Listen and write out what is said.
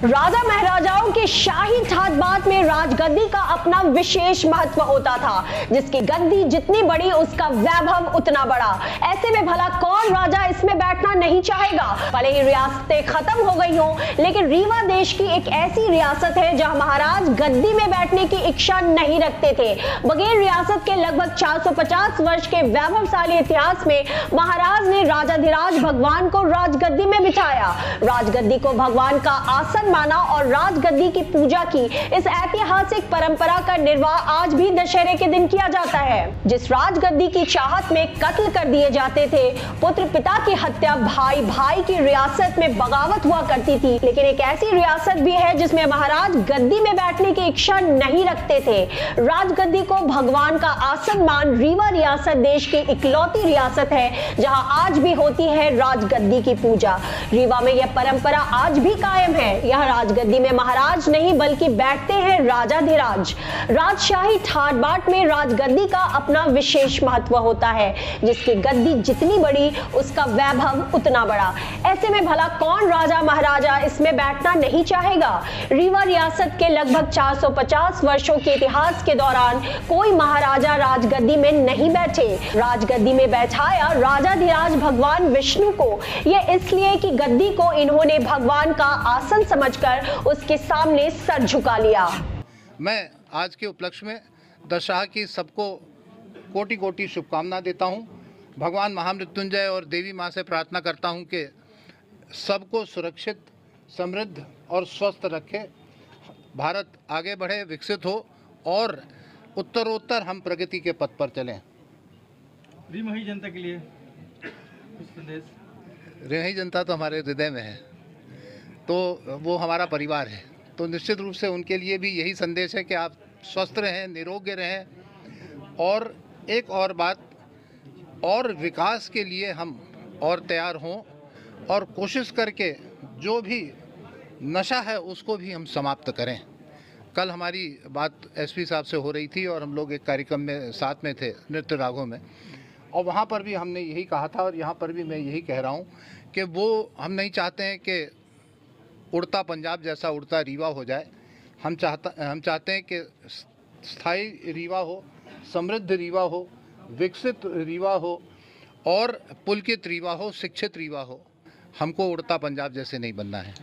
राजा महाराजाओं के शाही ठाट बाट में राजगद्दी का अपना विशेष महत्व होता था। जिसकी गद्दी जितनी बड़ी उसका वैभव उतना बड़ा। ऐसे में भला कौन राजा इसमें बैठना नहीं चाहेगा। भले ही रियासतें खत्म हो गई हों, लेकिन रीवा देश की एक ऐसी रियासत है जहां महाराज गद्दी में बैठने की इच्छा नहीं रखते थे। बगैर रियासत के लगभग 450 वर्ष के वैभवशाली इतिहास में महाराज ने राजाधिराज भगवान को राजगद्दी में बिठाया। राजगद्दी को भगवान का आसन माना और राजगद्दी की पूजा की। इस ऐतिहासिक परंपरा का निर्वाह आज भी दशहरे के दिन किया जाता है। जिस राजगद्दी की चाहत में कत्ल कर दिए जाते थे, पुत्र पिता की हत्या, भाई भाई की रियासत में बगावत हुआ करती थी। लेकिन एक ऐसी रियासत भी है जिसमें महाराज गद्दी में बैठने की इच्छा नहीं रखते थे। राजगद्दी को भगवान का आसन मान रीवा रियासत देश की इकलौती रियासत है जहां आज भी होती है राजगद्दी की पूजा। रीवा में यह परंपरा आज भी कायम है। यह राजगद्दी में महाराज नहीं बल्कि बैठते हैं राजाधिराज। राजशाही ठाट बाट में राजगद्दी का अपना विशेष महत्व होता है। जिसकी गद्दी जितनी बड़ी उसका वैभव उतना बड़ा। ऐसे में भला कौन राजा महाराजा इसमें बैठना नहीं चाहेगा। रीवा रियासत के लगभग 450 वर्षों के इतिहास के दौरान कोई महाराजा राजगद्दी में नहीं बैठे। राजगद्दी में बैठाया राजाधिराज भगवान विष्णु को। यह इसलिए कि गद्दी को इन्होंने भगवान का आसन समझकर उसके सामने सर झुका लिया। मैं आज के उपलक्ष्य में दशहरा की सबको कोटि कोटि शुभकामना देता हूं। भगवान महामृत्युंजय और देवी माँ से प्रार्थना करता हूं कि सबको सुरक्षित, समृद्ध और स्वस्थ रखे। भारत आगे बढ़े, विकसित हो और उत्तरोत्तर हम प्रगति के पथ पर चलें। रीवा जनता के लिए कुछ संदेश? रीवा जनता तो हमारे हृदय में है, तो वो हमारा परिवार है, तो निश्चित रूप से उनके लिए भी यही संदेश है कि आप स्वस्थ रहें, निरोग्य रहें। और एक और बात, और विकास के लिए हम और तैयार हों और कोशिश करके जो भी नशा है उसको भी हम समाप्त करें। कल हमारी बात एसपी साहब से हो रही थी और हम लोग एक कार्यक्रम में साथ में थे, नृत्य रागों में, और वहाँ पर भी हमने यही कहा था और यहाँ पर भी मैं यही कह रहा हूँ कि वो हम नहीं चाहते हैं कि उड़ता पंजाब जैसा उड़ता रीवा हो जाए। हम चाहते हैं कि स्थायी रीवा हो, समृद्ध रीवा हो, विकसित रीवा हो और पुलकित रीवा हो, शिक्षित रीवा हो। हमको उड़ता पंजाब जैसे नहीं बनना है।